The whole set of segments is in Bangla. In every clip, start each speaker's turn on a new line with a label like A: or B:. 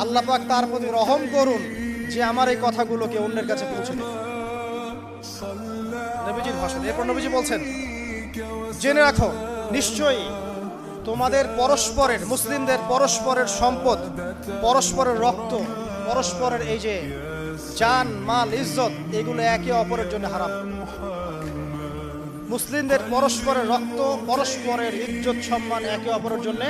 A: আল্লাহ পাক তার প্রতি রহম করুন যে আমার এই কথাগুলোকে অন্যের কাছে পৌঁছে দেয়। নবীজির ভাষণ। এরপর নবীজি বলছেন, জেনে রাখো নিশ্চয়ই তোমাদের পরস্পরের, মুসলিমদের পরস্পরের সম্পদ, পরস্পরের রক্ত, পরস্পরের এই যে জান মাল ইজ্জত, এগুলো একে অপরের জন্য হারাম। মুসলিমদের পরস্পরের রক্ত, পরস্পরের ইজ্জত সম্মান একে অপরের জন্য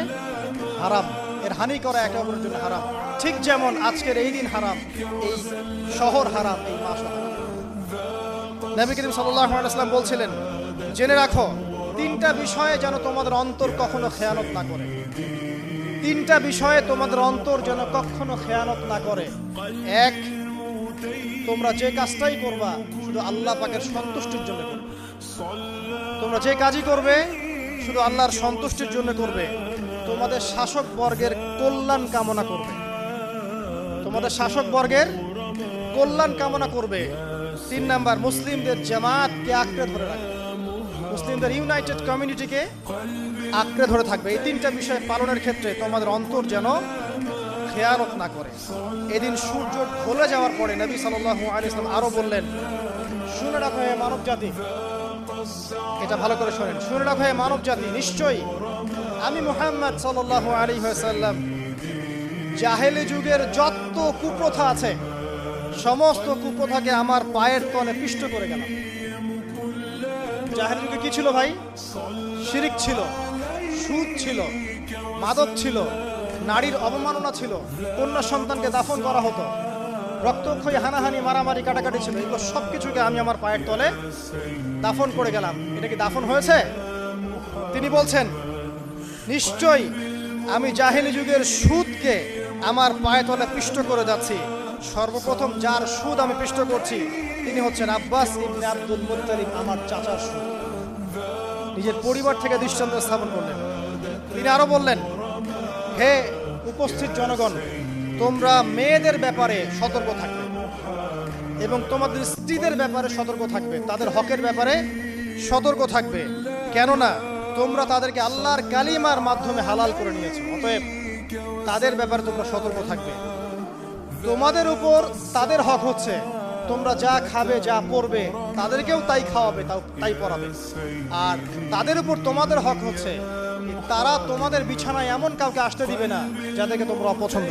A: হারাম, এর হানি করা একে অপরের জন্য হারাম। ঠিক যেমন আজকের এই দিন হারাম, এই শহর হারাম, এই মাস হারাম। নবী করিম সাল্লাল্লাহু আলাইহি ওয়াসাল্লাম বলছিলেন, জেনে রাখো তিনটা বিষয়ে যেন তোমাদের অন্তর কখনো খেয়ানত না করে। তিনটা বিষয়ে তোমাদের অন্তর যেন কখনো খেয়ানত না করে। এক, তোমরা যে কাজটাই করবা শুধু আল্লাহ পাকের সন্তুষ্টির জন্য করবে। তোমরা যে কাজই করবে শুধু আল্লাহর সন্তুষ্টির জন্য করবে। তোমাদের শাসক বর্গের কল্যাণ কামনা করবে। তোমাদের শাসক বর্গের কল্যাণ কামনা করবে। 3 নাম্বার, মুসলিমদের জামাতকে আঁকড়ে ধরে রাখবে। মুসলিমদের ইউনাইটেড কমিউনিটিকে আঁকড়ে ধরে থাকবে। এই তিনটা বিষয় পালনের ক্ষেত্রে তোমাদের অন্তর যেন খেয়ানত না করে। এদিন সূর্য ঢলে যাওয়ার পরে নবী সাল্লাল্লাহু আলাইহি ওয়াসাল্লাম আরো বললেন, শুনে রাখো হে মানব জাতি, এটা ভালো করে শোনেন, শুনে রাখো হে মানব জাতি, নিশ্চয়ই আমি মুহাম্মদ সাল্লাল্লাহু আলাইহি ওয়াসাল্লাম জাহেলি যুগের যত কুপ্রথা আছে সমস্ত কুপ্রথাকে আমার পায়ের তলে পিষ্ট করে গেলাম। জাহেলি যুগে কি ছিল ভাই? শিরিক ছিল, সুদ ছিল, মাদক ছিল, নারীর অবমাননা ছিল, কন্যা সন্তানকে দাফন করা হতো, রক্তক্ষয়ী হানাহানি মারামারি কাটাকাটি ছিল। এগুলো সবকিছুকে আমি আমার পায়ের তলে দাফন করে গেলাম। এটা কি দাফন হয়েছে? তিনি বলছেন, নিশ্চয়ই আমি জাহেলি যুগের সুদকে আমার পায়ের তলে পিষ্ট করে যাচ্ছি। সর্বপ্রথম যার সুদ আমি পিষ্ট করছি তিনি হচ্ছেন আব্বাস ইবনে আব্দুল মুত্তালিব, আমার চাচার সুদ। নিজের পরিবার থেকে দৃষ্টান্ত স্থাপন করলেন। তিনি আরো বললেন, হে উপস্থিত জনগণ, তোমরা মেয়েদের ব্যাপারে সতর্ক থাকবে এবং তোমাদের স্ত্রীদের ব্যাপারে সতর্ক থাকবে, তাদের হকের ব্যাপারে সতর্ক থাকবে, কেননা তোমরা তাদেরকে আল্লাহর কালিমার মাধ্যমে হালাল করে নিয়েছো। অতএব তাদের ব্যাপারে তোমরা সতর্ক থাকবে। তোমাদের উপর তাদের হক হচ্ছে তোমরা যা খাবে, যা পরবে, তাদেরকেও তাই খাওয়াবে, তাই পরাবে। আর তাদের উপর তোমাদের হক হচ্ছে তারা তোমাদের বিছানায় এমন কাউকে আসতে দিবে না যাদেরকে তোমরা অপছন্দ।